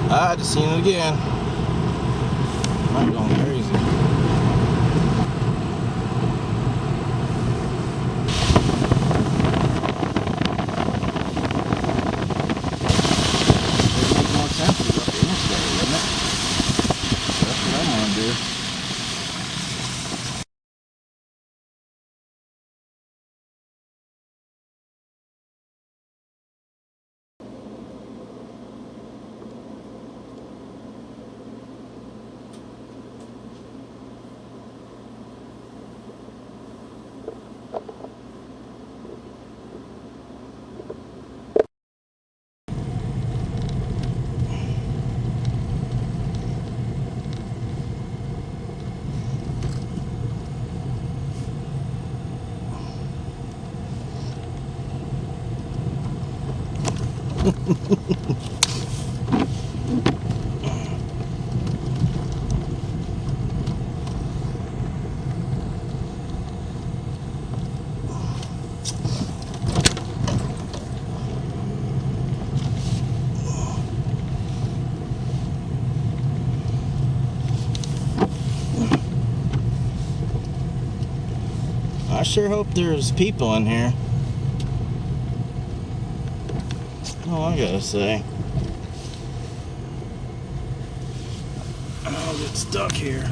I just seen it again. I'm going crazy. It makes more sense to go up the interstate, wouldn't it? That's what I'm gonna do. I sure hope there's people in here. Oh, I gotta say. I'll get stuck here.